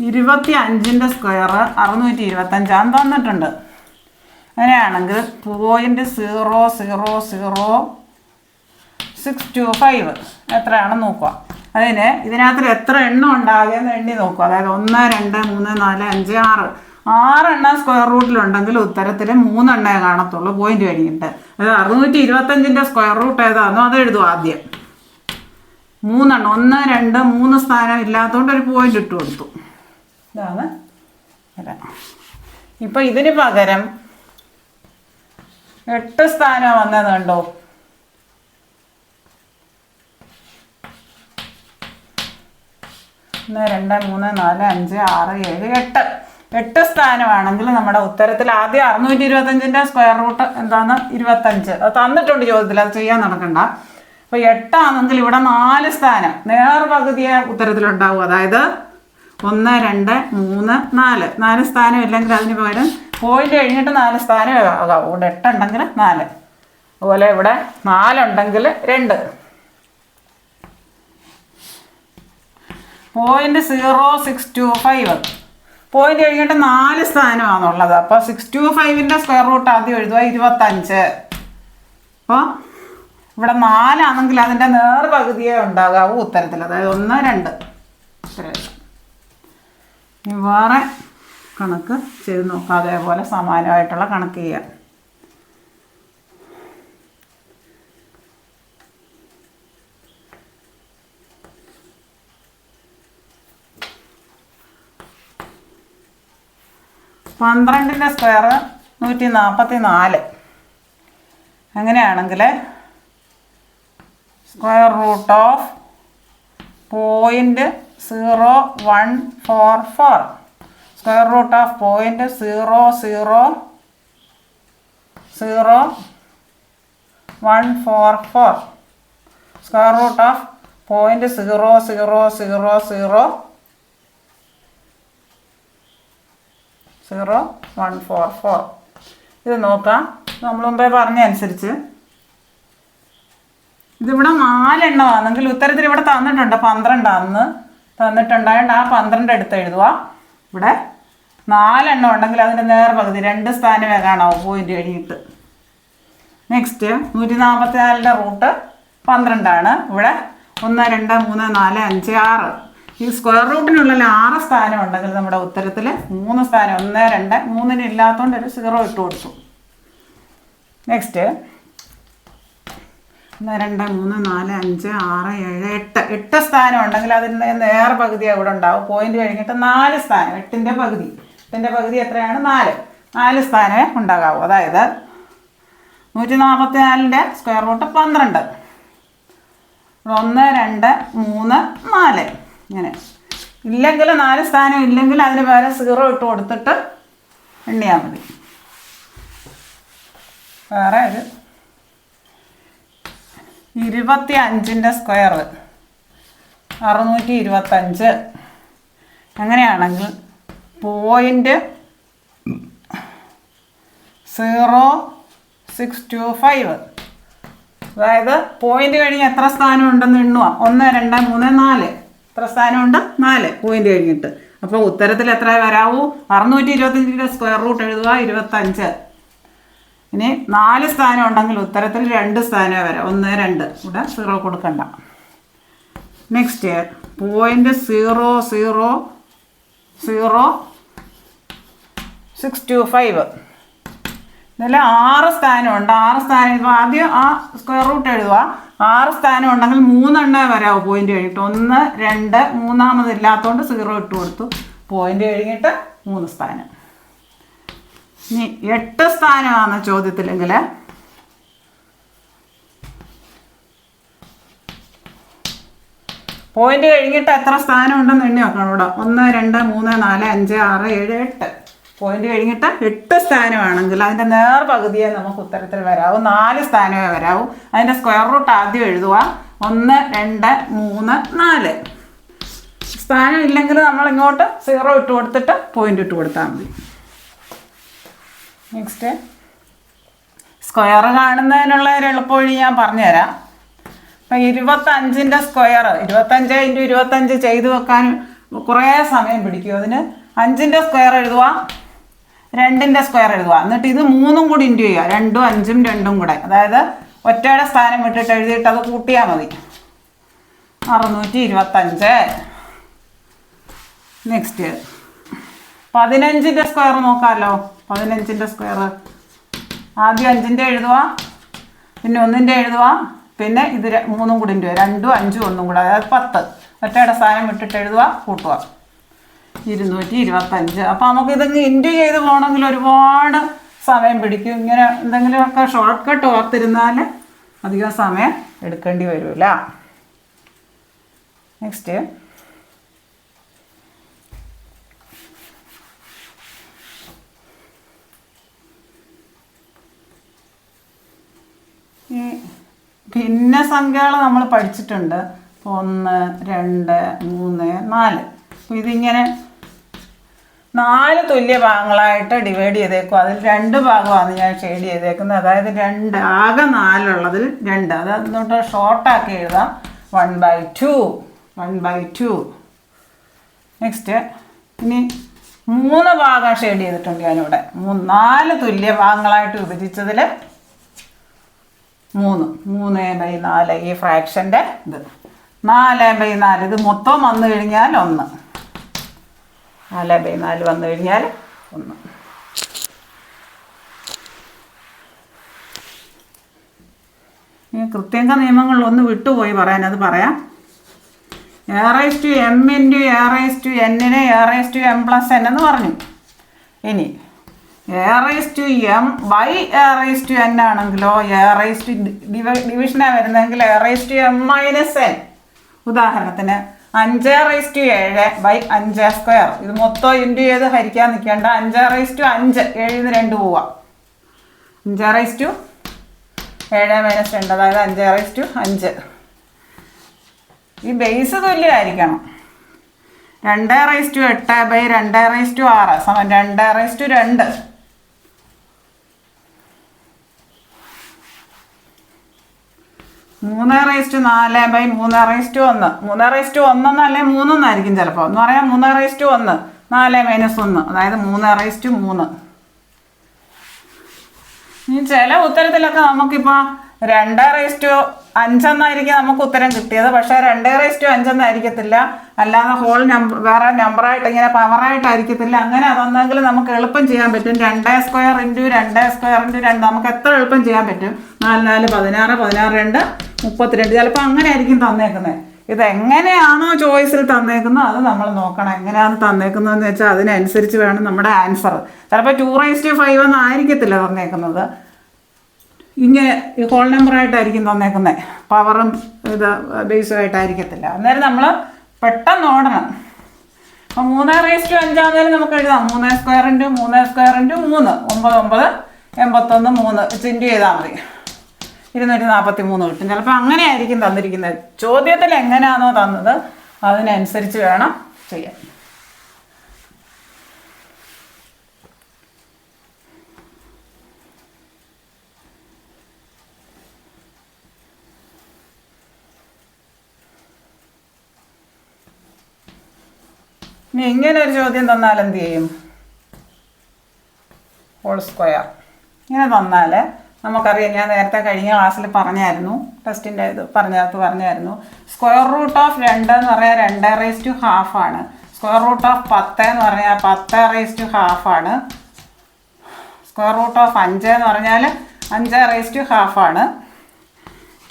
25ൻ്റെ സ്ക്വയർ 625 തന്നിട്ടുണ്ട്. അങ്ങനെയാണെങ്കിൽ 0.000625 എത്രയാണെന്ന് നോക്കുക. അതിന് ഇതിനകത്ത് എത്ര എണ്ണം ഉണ്ടാകുമെന്ന് എണ്ണി നോക്കുക. അതായത് 1 2 3 4 5 6 എണ്ണം സ്ക്വയർ റൂട്ടിലുണ്ടെങ്കിൽ ഉത്തരത്തിൽ 3 എണ്ണേ കാണത്തുള്ളൂ പോയിന്റ് കഴിഞ്ഞിട്ട്. അതായത് 625ൻ്റെ സ്ക്വയർ റൂട്ട് ഏതാണെന്നോ അത് എഴുതുക ആദ്യം. 3 എണ്ണം 1 2 3 സ്ഥാനം ഇല്ലാത്തതുകൊണ്ട് ഒരു പോയിന്റ് ഇട്ട് കൊടുത്തു. ഇതാണ്. ഇപ്പം ഇതിന് പകരം 8 സ്ഥാനം വന്നത് കണ്ടോ. 1 2 3 4 5 6 7 8 സ്ഥാനമാണെങ്കിൽ നമ്മുടെ ഉത്തരത്തിൽ ആദ്യം 625ൻ്റെ സ്ക്വയർ റൂട്ട് എന്താണ് 25. അത് തന്നിട്ടുണ്ട് ചോദ്യത്തിൽ, അത് ചെയ്യാൻ നടക്കണ്ട. അപ്പോൾ 8 ആണെങ്കിൽ ഇവിടെ 4 സ്ഥാനം നേർ പകുതിയെ ഉത്തരത്തിലുണ്ടാവും. അതായത് 1 2 3 4 സ്ഥാനം ഇല്ലെങ്കിൽ അതിന് പകരം പോയിന്റ് കഴിഞ്ഞിട്ട് 4 സ്ഥാനം ആകാം. ഇവിടെ 8 ഉണ്ടെങ്കിൽ 4. അതുപോലെ ഇവിടെ 4 ഉണ്ടെങ്കിൽ 2. 0.0625 പോയിന്റ് കഴിഞ്ഞിട്ട് 4 സ്ഥാനമാണുള്ളത്. അപ്പോൾ 625ൻ്റെ സ്ക്വയർ റൂട്ട് ആദ്യം എഴുതുക 25. അപ്പോൾ ഇവിടെ 4 ആണെങ്കിൽ അതിൻ്റെ നേർപകുതിയേ ഉണ്ടാകാവൂ ഉത്തരത്തിൽ, അതായത് 1, 2 ഇത്രയും. വേറെ കണക്ക് ചെയ്ത് നോക്കാം, അതേപോലെ സമാനമായിട്ടുള്ള കണക്ക് ചെയ്യാം. പന്ത്രണ്ടിൻ്റെ സ്ക്വയർ 144. അങ്ങനെയാണെങ്കിൽ square root of 0.0144, square root of 0.000144, square root of 0.00000144. ഇത് നോക്കാം. നമ്മൾ മുമ്പേ പറഞ്ഞ അനുസരിച്ച് ഇതിവിടെ 4 എണ്ണമാണെങ്കിൽ ഉത്തരത്തിൽ ഇവിടെ തന്നിട്ടുണ്ട് 12 ആണെന്ന് തന്നിട്ടുണ്ടായതുകൊണ്ട് ആ 12 എടുത്ത് എഴുതുക. ഇവിടെ 4 എണ്ണം ഉണ്ടെങ്കിൽ അതിൻ്റെ നേർപകുതി 2 സ്ഥാനമേ കാണാവൂ പോയിന്റ് കഴിഞ്ഞിട്ട്. നെക്സ്റ്റ് 144ൻ്റെ റൂട്ട് 12 ആണ്. ഇവിടെ 1, 2, 3, 4, 5, 6. ഈ സ്ക്വയർ റൂട്ടിനുള്ളിൽ 6 സ്ഥാനം ഉണ്ടെങ്കിൽ നമ്മുടെ ഉത്തരത്തിൽ 3 സ്ഥാനം 1, 2, 3 ഇല്ലാത്തതുകൊണ്ട് ഒരു 0 ഇട്ട് കൊടുത്തു. നെക്സ്റ്റ് 1, 2, 3, 4, 5, 6, 7, 8 സ്ഥാനം ഉണ്ടെങ്കിൽ അതിൻ്റെ നേർപകുതി അവിടെ ഉണ്ടാവും. പോയിന്റ് കഴിഞ്ഞിട്ട് 4 സ്ഥാനം, 8ൻ്റെ പകുതി എത്രയാണ്? 4 സ്ഥാനമേ ഉണ്ടാകാവൂ. അതായത് 144ൻ്റെ സ്ക്വയർ റൂട്ട് 12, 1, 2, 3, 4 ഇങ്ങനെ. ഇല്ലെങ്കിൽ 4 സ്ഥാനം ഇല്ലെങ്കിൽ അതിന് പകരം 0 ഇട്ട് കൊടുത്തിട്ട് എണ്ണിയാൽ മതി. വേറെ ഒരു 25ൻ്റെ സ്ക്വയർ 625. അങ്ങനെയാണെങ്കിൽ 0.0625, അതായത് പോയിന്റ് കഴിഞ്ഞ് എത്ര സ്ഥാനം ഉണ്ടെന്ന് എണ്ണുക. 1, 2, 3, 4 എത്ര സ്ഥാനമുണ്ട്? 4 പോയിന്റ് കഴിഞ്ഞിട്ട്. അപ്പോൾ ഉത്തരത്തിൽ എത്ര വരാവൂ? 625ൻ്റെ സ്ക്വയർ റൂട്ട് എഴുതുക 25. ഇനി 4 സ്ഥാനം ഉണ്ടെങ്കിൽ ഉത്തരത്തിൽ 2 സ്ഥാനമേ വരാം, 1, 2. ഇവിടെ 0 കൊടുക്കണ്ട. നെക്സ്റ്റ് 0.00625. ഇതിൽ 6 സ്ഥാനമുണ്ട്. 6 സ്ഥാനം ഇപ്പോൾ ആദ്യം ആ സ്ക്വയർ റൂട്ട് എഴുതുക. 6 സ്ഥാനം ഉണ്ടെങ്കിൽ 3 എണ്ണേ വരാവൂ പോയിന്റ് കഴിഞ്ഞിട്ട്. 1, 2, മൂന്നാമത് ഇല്ലാത്തതുകൊണ്ട് 0 ഇട്ട് കൊടുത്തു. പോയിന്റ് കഴിഞ്ഞിട്ട് 3 സ്ഥാനം. ഇനി 8 സ്ഥാനമാണ് ചോദ്യത്തിലെങ്കിൽ പോയിന്റ് കഴിഞ്ഞിട്ട് എത്ര സ്ഥാനം ഉണ്ടെന്ന് എണ്ണി നോക്കണം. ഇവിടെ 1, 2, 3, 4, 5, 6, 7, 8 പോയിന്റ് കഴിഞ്ഞിട്ട് 8 സ്ഥാനമാണെങ്കിൽ അതിൻ്റെ നേർപകുതിയെ നമുക്ക് ഉത്തരത്തിൽ വരാവൂ. 4 സ്ഥാനമേ വരാവൂ. അതിൻ്റെ സ്ക്വയർ റൂട്ട് ആദ്യം എഴുതുക. 1, 2, 3, 4. സ്ഥാനം ഇല്ലെങ്കിൽ നമ്മൾ ഇങ്ങോട്ട് 0 ഇട്ട് കൊടുത്തിട്ട് പോയിന്റ് ഇട്ട് കൊടുത്താൽ മതി. നെക്സ്റ്റ് സ്ക്വയർ കാണുന്നതിനുള്ള ഒരു എളുപ്പവഴി ഞാൻ പറഞ്ഞുതരാം. അപ്പം 25ൻ്റെ സ്ക്വയർ 25 × 25 ചെയ്ത് വെക്കാൻ കുറേ സമയം പിടിക്കും. അതിന് 5ൻ്റെ സ്ക്വയർ എഴുതുക, 2ൻ്റെ സ്ക്വയർ എഴുതുക, എന്നിട്ട് ഇത് 3 കൂടി ഇൻറ്റു ചെയ്യുക. 2ഉം 5ഉം 2ഉം കൂടെ, അതായത് ഒറ്റയുടെ സ്ഥാനം വിട്ടിട്ട് എഴുതിയിട്ട് അത് കൂട്ടിയാൽ മതി. 625. നെക്സ്റ്റ് 15ൻ്റെ സ്ക്വയർ നോക്കാമല്ലോ. 15ൻ്റെ സ്ക്വയർ ആദ്യം 5ൻ്റെ എഴുതുക, പിന്നെ 1ൻ്റെ എഴുതുക, പിന്നെ ഇത് 3ഉം കൂടി ഇൻറ്റു 2ഉം 5ഉം 1ഉം കൂടെ, അതായത് 10. ഒറ്റയുടെ സ്ഥാനം വിട്ടിട്ട് എഴുതുക, കൂട്ടുക. 225. അപ്പോൾ നമുക്കിത് ഇൻറ്റു ചെയ്ത് പോകണമെങ്കിൽ ഒരുപാട് സമയം പിടിക്കും. ഇങ്ങനെ എന്തെങ്കിലുമൊക്കെ ഷോർട്ട് കട്ട് ഓർത്തിരുന്നാൽ അധികം സമയം എടുക്കേണ്ടി വരില്ല. നെക്സ്റ്റ് ഈ ഭിന്നസംഖ്യകൾ നമ്മൾ പഠിച്ചിട്ടുണ്ട്. 1, 2, 3, 4. അപ്പോൾ ഇതിങ്ങനെ 4 തുല്യ ഭാഗങ്ങളായിട്ട് ഡിവൈഡ് ചെയ്തേക്കും. അതിൽ 2 ഭാഗമാണ് ഞാൻ ഷെയ്ഡ് ചെയ്തേക്കുന്നത്. അതായത് 2 ആകെ 4 ഉള്ളതിൽ 2, അത് എന്നിട്ട് ഷോർട്ടാക്കി എഴുതാം. 1/2. നെക്സ്റ്റ് ഇനി 3 ഭാഗം ഷെയ്ഡ് ചെയ്തിട്ടുണ്ട് ഞാനിവിടെ. 4 തുല്യ ഭാഗങ്ങളായിട്ട് വിഭജിച്ചതിൽ 3/4 ഈ ഫ്രാക്ഷൻ്റെ ഇത് 4/4. ഇത് മൊത്തം വന്നു കഴിഞ്ഞാൽ 1. 4/4 വന്നു കഴിഞ്ഞാൽ 1. ഈ കൃത്യങ്ക നിയമങ്ങളിലൊന്ന് വിട്ടുപോയി പറയാൻ, അത് പറയാം. A/m × A/n-നെ A/m+n എന്ന് പറഞ്ഞു. ഇനി A/m/A/n ആണെങ്കിലോ ഡിവിഷനാണ് വരുന്നതെങ്കിൽ A/m-n. ഉദാഹരണത്തിന് 5/7/5². ഇത് മൊത്തം ഇൻറ്റു ചെയ്ത് ഹരിക്കാൻ നിൽക്കേണ്ട. 5/5 7 2 പോവാം. 5/7 -2 അതായത് 5/5. ഈ ബേസ് തുല്യമായിരിക്കണം. 2/8/2/6 സമം 2/2. 3/4/3/1. 3/1 എന്നല്ലേ 3 എന്നായിരിക്കും ചിലപ്പോൾ എന്ന് പറയാം. 3/1 4 - 1 അതായത് 3/3. ഇനി ചില ഉത്തരത്തിലൊക്കെ നമുക്കിപ്പോൾ 2/5 എന്നായിരിക്കും നമുക്ക് ഉത്തരം കിട്ടിയത്. പക്ഷേ 2/5 എന്നായിരിക്കത്തില്ല. അല്ലാതെ ഹോൾ നമ്പർ വേറെ നമ്പറായിട്ട് ഇങ്ങനെ പവറായിട്ടായിരിക്കത്തില്ല. അങ്ങനെ അതൊന്നെങ്കിൽ നമുക്ക് എളുപ്പം ചെയ്യാൻ പറ്റും. 2² × 2² × 2 നമുക്ക് എത്ര എളുപ്പം ചെയ്യാൻ പറ്റും. 4 4 16 16 2 32. ചിലപ്പോൾ അങ്ങനെ ആയിരിക്കും തന്നേക്കുന്നത്. ഇതെങ്ങനെയാണോ ചോയ്സിൽ തന്നേക്കുന്നത് അത് നമ്മൾ നോക്കണം. എങ്ങനെയാണ് തന്നേക്കുന്നതെന്ന് വെച്ചാൽ അതിനനുസരിച്ച് വേണം നമ്മുടെ ആൻസർ. ചിലപ്പോൾ 2/5 എന്നായിരിക്കത്തില്ല തന്നേക്കുന്നത്. ഇങ്ങനെ ഹോൾ നമ്പറായിട്ടായിരിക്കും തന്നേക്കുന്നത്. പവറും ഇത് ബേസുമായിട്ടായിരിക്കത്തില്ല. അന്നേരം നമ്മൾ പെട്ടെന്ന് ഓടണം. അപ്പോൾ 3/5 ആണെങ്കിലും നമുക്ക് എഴുതാം. 3² × 3² × 3 9 81 3 ചിൻറ്റ് ചെയ്താൽ മതി. 243 കിട്ടും. ചിലപ്പോൾ അങ്ങനെ ആയിരിക്കും തന്നിരിക്കുന്നത്. ചോദ്യത്തിൽ എങ്ങനെയാണോ തന്നത് അതിനനുസരിച്ച് വേണം ചെയ്യാൻ. ഇനി ഇങ്ങനെ ഒരു ചോദ്യം തന്നാൽ എന്ത് ചെയ്യും? ഹോൾ സ്ക്വയർ ഇങ്ങനെ തന്നാൽ നമുക്കറിയാം. ഞാൻ നേരത്തെ കഴിഞ്ഞ ക്ലാസ്സിൽ പറഞ്ഞായിരുന്നു, ടെസ്റ്റിൻ്റെ ഇത് പറഞ്ഞായിരുന്നു. സ്ക്വയർ റൂട്ട് ഓഫ് 2 എന്ന് പറഞ്ഞാൽ 2/2 ആണ്. സ്ക്വയർ റൂട്ട് ഓഫ് 10 എന്ന് പറഞ്ഞാൽ 10/2 ആണ്. സ്ക്വയർ റൂട്ട് ഓഫ് 5 എന്ന് പറഞ്ഞാൽ 5/2 ആണ്.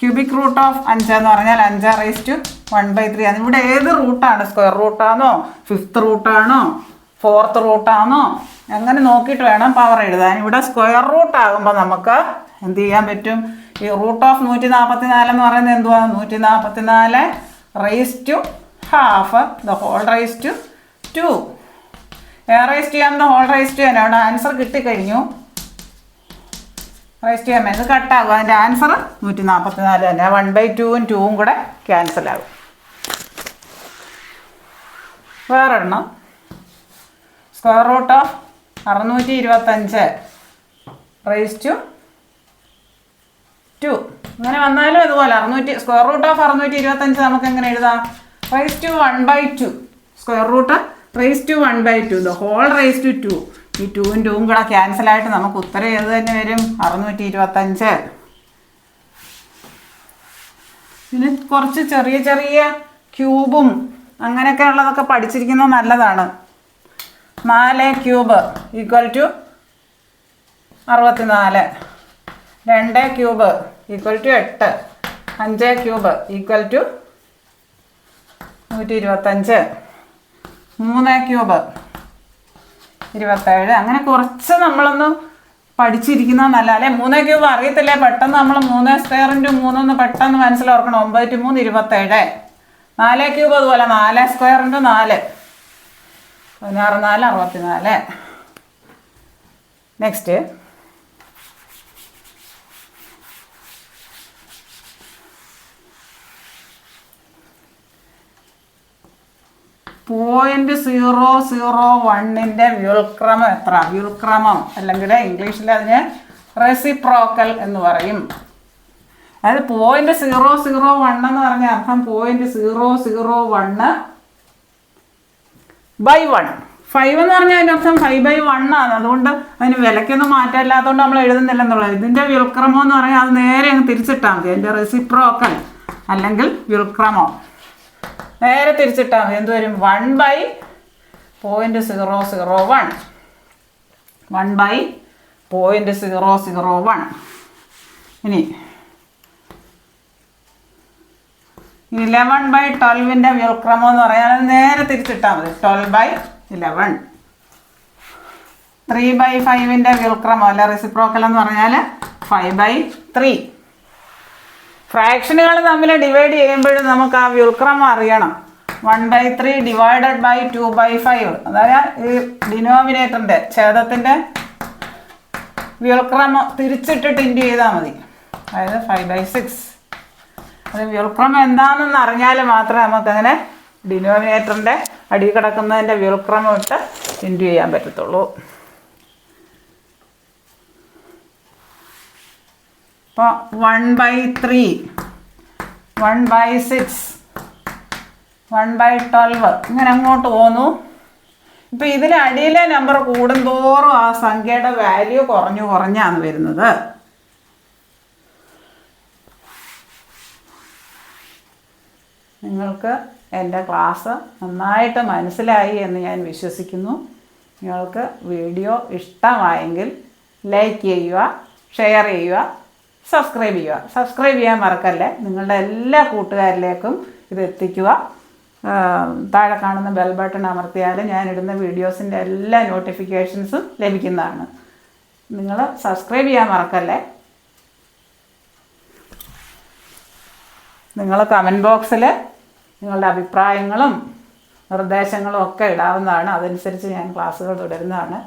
ക്യൂബിക് റൂട്ട് ഓഫ് 5 എന്ന് പറഞ്ഞാൽ 5/1/3 ആണ്. ഇവിടെ ഏത് റൂട്ടാണ്? സ്ക്വയർ റൂട്ടാണോ, 5th റൂട്ടാണോ, 4th റൂട്ടാണോ, അങ്ങനെ നോക്കിയിട്ട് വേണം പവർ എഴുതാൻ. ഇവിടെ സ്ക്വയർ റൂട്ട് ആകുമ്പോൾ നമുക്ക് എന്ത് ചെയ്യാൻ പറ്റും? ഈ റൂട്ട് ഓഫ് 144 എന്ന് പറയുന്നത് എന്തുവാ? 144 the whole raise to 2. A/m the whole raise to n. അവിടെ ആൻസർ കിട്ടിക്കഴിഞ്ഞു. റൈസ് ടു m ഇത് കട്ടാകും. അതിൻ്റെ ആൻസർ 144 തന്നെ. 1/2 2 കൂടെ ക്യാൻസലാകും. വേറൊരെണ്ണം square root of 625 raise to 2. ഇങ്ങനെ വന്നാലും ഇതുപോലെ സ്ക്വയർ റൂട്ട് ഓഫ് 625 നമുക്ക് എങ്ങനെ എഴുതാം? Raise to 1/2. Square root raise to 1/2 the whole raise to 2. ഈ 2 കൂടെ ക്യാൻസലായിട്ട് നമുക്ക് ഉത്തരം ഏത് തന്നെ വരും? 625. പിന്നെ കുറച്ച് ചെറിയ ചെറിയ ക്യൂബും അങ്ങനെയൊക്കെ ഉള്ളതൊക്കെ പഠിച്ചിരിക്കുന്നത് നല്ലതാണ്. 4³ = 64. 2³ = 8. 5³ = 125. 3³ 27. അങ്ങനെ കുറച്ച് നമ്മളൊന്ന് പഠിച്ചിരിക്കുന്നത് നല്ല. അല്ലെ 3³ അറിയത്തില്ലേ? പെട്ടെന്ന് നമ്മൾ 3² × 3 പെട്ടെന്ന് മനസ്സിലോർക്കണം. 9 × 3 27. 4³ അതുപോലെ 4² × 4 16 4 64. നെക്സ്റ്റ് .001ന്റെ വ്യുൽക്രമം എത്ര? വ്യുൽക്രമം അല്ലെങ്കിൽ ഇംഗ്ലീഷിൽ അതിന് റെസിപ്രോക്കൽ എന്ന് പറയും. അതായത് .001 എന്ന് പറഞ്ഞ അർത്ഥം .001/1 5 എന്ന് പറഞ്ഞാൽ അതിൻ്റെ അർത്ഥം 5/1 ആണ്. അതുകൊണ്ട് അതിന് വിലയ്ക്കൊന്നും മാറ്റമില്ലാത്തതുകൊണ്ട് നമ്മൾ എഴുതുന്നില്ലെന്നുള്ളത്. ഇതിൻ്റെ വ്യുൽക്രമം എന്ന് പറഞ്ഞാൽ അത് നേരെ അങ്ങ് തിരിച്ചിട്ടാൽ മതി. അതിൻ്റെ റെസിപ്രോക്കൽ അല്ലെങ്കിൽ വ്യുൽക്രമം നേരെ തിരിച്ചിട്ടാൽ മതി. എന്ത് വരും? 1/001. 1/001. ഇനി 11/12ൻ്റെ വ്യുൽക്രമം എന്ന് പറഞ്ഞാൽ അത് നേരെ തിരിച്ചിട്ടാൽ മതി. 12/11. 3/5ൻ്റെ വ്യുൽക്രമം അല്ല റെസിപ്രോക്കൽ എന്ന് പറഞ്ഞാൽ 5/3. ഫ്രാക്ഷനുകൾ തമ്മിൽ ഡിവൈഡ് ചെയ്യുമ്പോഴും നമുക്ക് ആ വ്യുൽക്രമം അറിയണം. 1/3 ഡിവൈഡഡ് ബൈ 2/5. അതായത് ഈ ഡിനോമിനേറ്ററിൻ്റെ ഛേദത്തിൻ്റെ വ്യുൽക്രമം തിരിച്ചിട്ടിട്ട് ഇൻറ്റു ചെയ്താൽ മതി. അതായത് 5/6. അത് വ്യുൽക്രമം എന്താണെന്ന് അറിഞ്ഞാൽ മാത്രമേ നമുക്കങ്ങനെ ഡിനോമിനേറ്ററിൻ്റെ അടിയിൽ കിടക്കുന്നതിൻ്റെ വ്യുൽക്രമം ഇട്ട് ഇൻറ്റു ചെയ്യാൻ പറ്റത്തുള്ളൂ. അപ്പോൾ 1/3, 1/6, 1/12 ഇങ്ങനെ അങ്ങോട്ട് പോന്നു. ഇപ്പം ഇതിന് അടിയിലെ നമ്പർ കൂടുന്തോറും ആ സംഖ്യയുടെ വാല്യൂ കുറഞ്ഞാണ് വരുന്നത്. നിങ്ങൾക്ക് എൻ്റെ ക്ലാസ് നന്നായിട്ട് മനസ്സിലായി എന്ന് ഞാൻ വിശ്വസിക്കുന്നു. നിങ്ങൾക്ക് വീഡിയോ ഇഷ്ടമായെങ്കിൽ ലൈക്ക് ചെയ്യുക, ഷെയർ ചെയ്യുക, സബ്സ്ക്രൈബ് ചെയ്യുക. സബ്സ്ക്രൈബ് ചെയ്യാൻ മറക്കല്ലേ. നിങ്ങളുടെ എല്ലാ കൂട്ടുകാരിലേക്കും ഇത് എത്തിക്കുക. താഴെ കാണുന്ന ബെൽ ബട്ടൺ അമർത്തിയാൽ ഞാനിടുന്ന വീഡിയോസിൻ്റെ എല്ലാ നോട്ടിഫിക്കേഷൻസും ലഭിക്കുന്നതാണ്. നിങ്ങൾ സബ്സ്ക്രൈബ് ചെയ്യാൻ മറക്കല്ലേ. നിങ്ങൾ കമൻറ്റ് ബോക്സിൽ നിങ്ങളുടെ അഭിപ്രായങ്ങളും നിർദ്ദേശങ്ങളും ഒക്കെ ഇടാവുന്നതാണ്. അതനുസരിച്ച് ഞാൻ ക്ലാസ്സുകൾ തുടരുന്നതാണ്.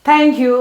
Thank you.